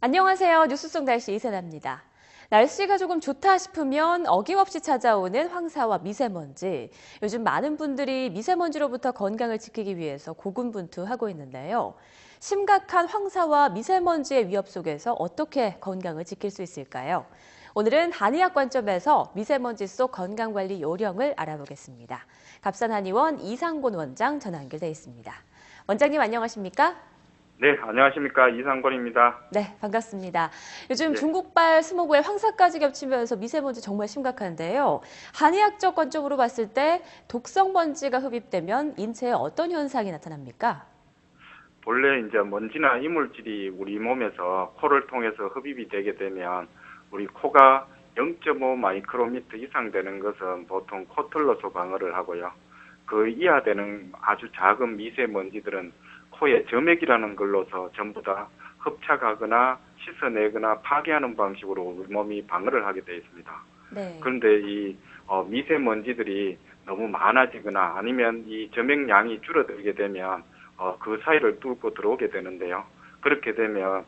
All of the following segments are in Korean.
안녕하세요. 뉴스 속 날씨 이세나입니다. 날씨가 조금 좋다 싶으면 어김없이 찾아오는 황사와 미세먼지. 요즘 많은 분들이 미세먼지로부터 건강을 지키기 위해서 고군분투하고 있는데요. 심각한 황사와 미세먼지의 위협 속에서 어떻게 건강을 지킬 수 있을까요? 오늘은 한의학 관점에서 미세먼지 속 건강관리 요령을 알아보겠습니다. 갑산한의원 이상곤 원장 전화 연결돼 있습니다. 원장님 안녕하십니까? 네, 안녕하십니까. 이상권입니다. 네, 반갑습니다. 요즘 예, 중국발 스모그에 황사까지 겹치면서 미세먼지 정말 심각한데요. 한의학적 관점으로 봤을 때 독성 먼지가 흡입되면 인체에 어떤 현상이 나타납니까? 본래 이제 먼지나 이물질이 우리 몸에서 코를 통해서 흡입이 되게 되면 우리 코가 0.5 마이크로미터 이상 되는 것은 보통 코털로 소방어를 하고요. 그 이하되는 아주 작은 미세먼지들은 코의 점액이라는 걸로서 전부 다 흡착하거나 씻어내거나 파괴하는 방식으로 우리 몸이 방어를 하게 되어 있습니다. 네. 그런데 이 미세먼지들이 너무 많아지거나 아니면 이 점액량이 줄어들게 되면 그 사이를 뚫고 들어오게 되는데요. 그렇게 되면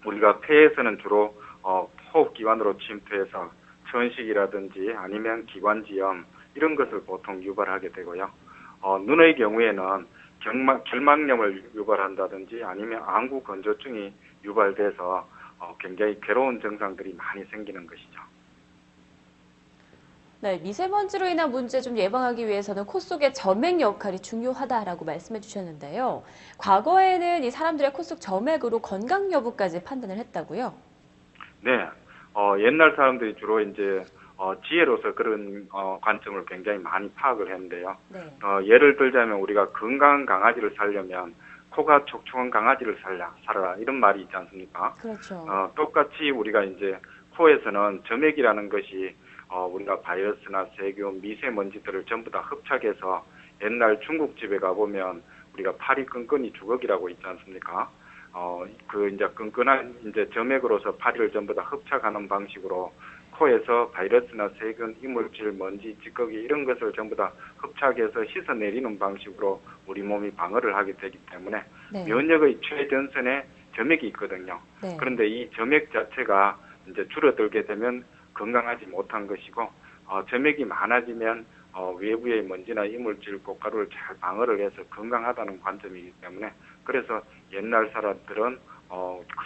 우리가 폐에서는 주로 호흡기관으로 침투해서 천식이라든지 아니면 기관지염 이런 것을 보통 유발하게 되고요. 눈의 경우에는 결막염을 유발한다든지 아니면 안구 건조증이 유발돼서 굉장히 괴로운 증상들이 많이 생기는 것이죠. 네, 미세먼지로 인한 문제 좀 예방하기 위해서는 코 속의 점액 역할이 중요하다라고 말씀해 주셨는데요. 과거에는 이 사람들의 코 속 점액으로 건강 여부까지 판단을 했다고요? 네, 옛날 사람들이 주로 이제 지혜로서 그런 관점을 굉장히 많이 파악을 했는데요. 네. 예를 들자면 우리가 건강한 강아지를 살려면 코가 촉촉한 강아지를 살아라 이런 말이 있지 않습니까? 그렇죠. 똑같이 우리가 이제 코에서는 점액이라는 것이 우리가 바이러스나 세균, 미세먼지들을 전부 다 흡착해서 옛날 중국집에 가보면 우리가 파리 끈끈이 주걱이라고 있지 않습니까? 그 이제 끈끈한 이제 점액으로서 파리를 전부 다 흡착하는 방식으로 코에서 바이러스나 세균, 이물질, 먼지, 찌꺼기 이런 것을 전부 다 흡착해서 씻어내리는 방식으로 우리 몸이 방어를 하게 되기 때문에 네. 면역의 최전선에 점액이 있거든요. 네. 그런데 이 점액 자체가 이제 줄어들게 되면 건강하지 못한 것이고 점액이 많아지면 외부의 먼지나 이물질, 꽃가루를 잘 방어를 해서 건강하다는 관점이기 때문에 그래서 옛날 사람들은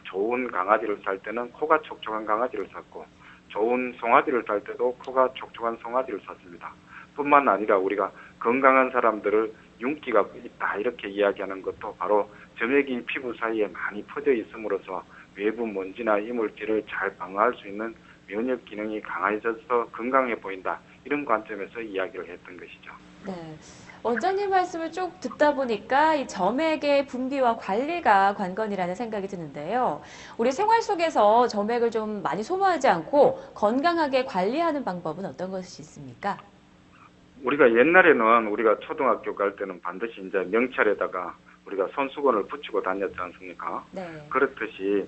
좋은 강아지를 살 때는 코가 촉촉한 강아지를 샀고 좋은 송아지를 살 때도 코가 촉촉한 송아지를 샀습니다. 뿐만 아니라 우리가 건강한 사람들을 윤기가 있다 이렇게 이야기하는 것도 바로 점액이 피부 사이에 많이 퍼져 있음으로써 외부 먼지나 이물질을 잘 방어할 수 있는 면역 기능이 강해져서 건강해 보인다. 이런 관점에서 이야기를 했던 것이죠. 네. 원장님 말씀을 쭉 듣다 보니까 이 점액의 분비와 관리가 관건이라는 생각이 드는데요. 우리 생활 속에서 점액을 좀 많이 소모하지 않고 건강하게 관리하는 방법은 어떤 것이 있습니까? 우리가 옛날에는 우리가 초등학교 갈 때는 반드시 이제 명찰에다가 우리가 손수건을 붙이고 다녔지 않습니까? 네. 그렇듯이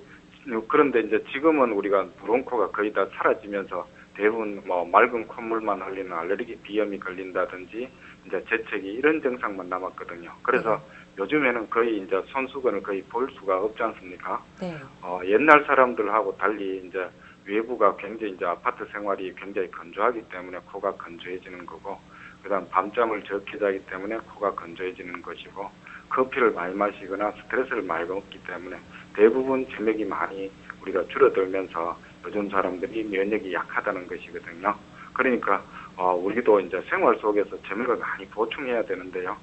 그런데 이제 지금은 우리가 브론코가 거의 다 사라지면서 대부분 뭐 맑은 콧물만 흘리는 알레르기 비염이 걸린다든지 이제 재채기 이런 증상만 남았거든요. 그래서 요즘에는 거의 이제 손수건을 거의 볼 수가 없지 않습니까? 네. 옛날 사람들하고 달리 이제 외부가 굉장히 이제 아파트 생활이 굉장히 건조하기 때문에 코가 건조해지는 거고, 그다음 밤잠을 적게 자기 때문에 코가 건조해지는 것이고, 커피를 많이 마시거나 스트레스를 많이 받기 때문에 대부분 점액이 많이 우리가 줄어들면서 요즘 사람들이 면역이 약하다는 것이거든요. 그러니까 우리도 이제 생활 속에서 점액을 많이 보충해야 되는데요.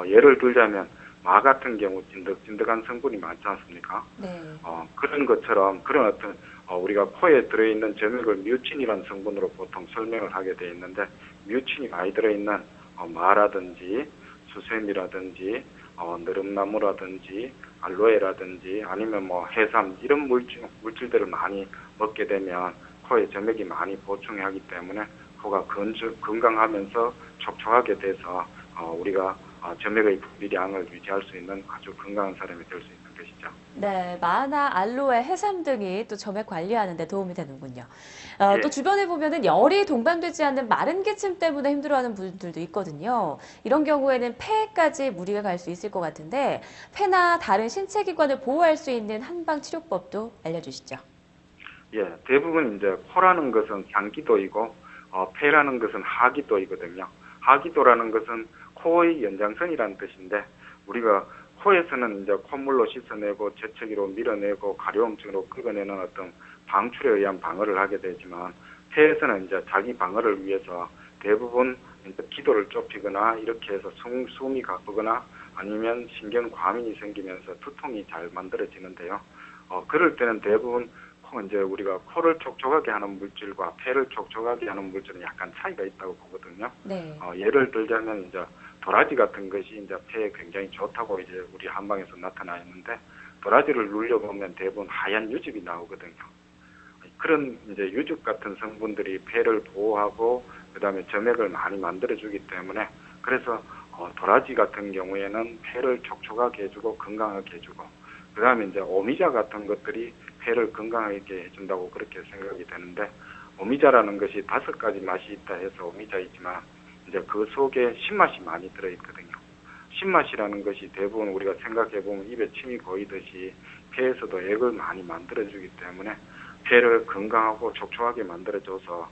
예를 들자면 마 같은 경우 찐득찐득한 성분이 많지 않습니까? 네. 그런 것처럼 그런 어떤 우리가 코에 들어있는 점액을 뮤친이라는 성분으로 보통 설명을 하게 돼 있는데 뮤친이 많이 들어있는 마라든지 수세미라든지 느릅나무라든지 알로에라든지 아니면 뭐 해삼 이런 물질들을 많이 먹게 되면 코에 점액이 많이 보충하기 때문에 코가 건강하면서 촉촉하게 돼서 우리가 점액의 분비량을 유지할 수 있는 아주 건강한 사람이 될 수 있는 것이죠. 네, 마나, 알로에, 해삼 등이 또 점액 관리하는 데 도움이 되는군요. 예. 또 주변에 보면은 열이 동반되지 않는 마른 기침 때문에 힘들어하는 분들도 있거든요. 이런 경우에는 폐까지 무리가 갈 수 있을 것 같은데 폐나 다른 신체 기관을 보호할 수 있는 한방 치료법도 알려주시죠. 예, 대부분 이제 코라는 것은 상기도이고 폐라는 것은 하기도이거든요. 하기도라는 것은 코의 연장선이라는 뜻인데 우리가 코에서는 이제 콧물로 씻어내고 재채기로 밀어내고 가려움증으로 긁어내는 어떤 방출에 의한 방어를 하게 되지만 폐에서는 이제 자기 방어를 위해서 대부분 이제 기도를 좁히거나 이렇게 해서 숨이 가쁘거나 아니면 신경과민이 생기면서 두통이 잘 만들어지는데요. 그럴 때는 대부분 이제 우리가 코를 촉촉하게 하는 물질과 폐를 촉촉하게 하는 물질은 약간 차이가 있다고 보거든요. 네. 예를 들자면 이제 도라지 같은 것이 이제 폐에 굉장히 좋다고 이제 우리 한방에서 나타나 있는데 도라지를 눌려보면 대부분 하얀 유즙이 나오거든요. 그런 이제 유즙 같은 성분들이 폐를 보호하고 그다음에 점액을 많이 만들어주기 때문에 그래서 도라지 같은 경우에는 폐를 촉촉하게 해주고 건강하게 해주고 그다음에 이제 오미자 같은 것들이 폐를 건강하게 해준다고 그렇게 생각이 되는데 오미자라는 것이 5가지 맛이 있다 해서 오미자이지만 이제 그 속에 신맛이 많이 들어있거든요. 신맛이라는 것이 대부분 우리가 생각해보면 입에 침이 고이듯이 폐에서도 액을 많이 만들어주기 때문에 폐를 건강하고 촉촉하게 만들어줘서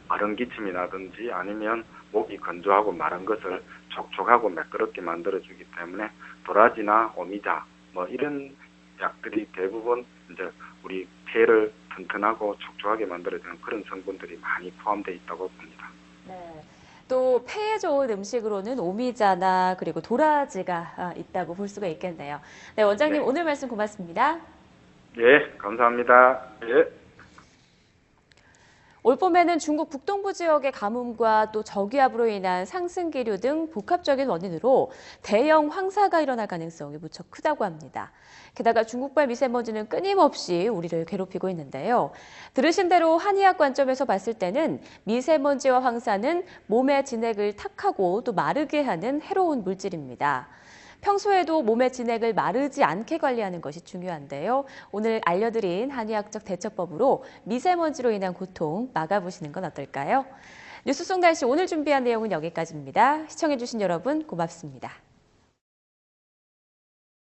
마른 기침이 나든지 아니면 목이 건조하고 마른 것을 촉촉하고 매끄럽게 만들어주기 때문에 도라지나 오미자 뭐 이런 약들이 대부분 이제 우리 폐를 튼튼하고 촉촉하게 만들어주는 그런 성분들이 많이 포함되어 있다고 봅니다. 네. 또 폐에 좋은 음식으로는 오미자나 그리고 도라지가 있다고 볼 수가 있겠네요. 네, 원장님 네. 오늘 말씀 고맙습니다. 예, 감사합니다. 예. 올 봄에는 중국 북동부 지역의 가뭄과 또 저기압으로 인한 상승 기류 등 복합적인 원인으로 대형 황사가 일어날 가능성이 무척 크다고 합니다. 게다가 중국발 미세먼지는 끊임없이 우리를 괴롭히고 있는데요. 들으신 대로 한의학 관점에서 봤을 때는 미세먼지와 황사는 몸의 진액을 탁하고 또 마르게 하는 해로운 물질입니다. 평소에도 몸의 진액을 마르지 않게 관리하는 것이 중요한데요. 오늘 알려드린 한의학적 대처법으로 미세먼지로 인한 고통 막아보시는 건 어떨까요? 뉴스 속 날씨 오늘 준비한 내용은 여기까지입니다. 시청해주신 여러분 고맙습니다.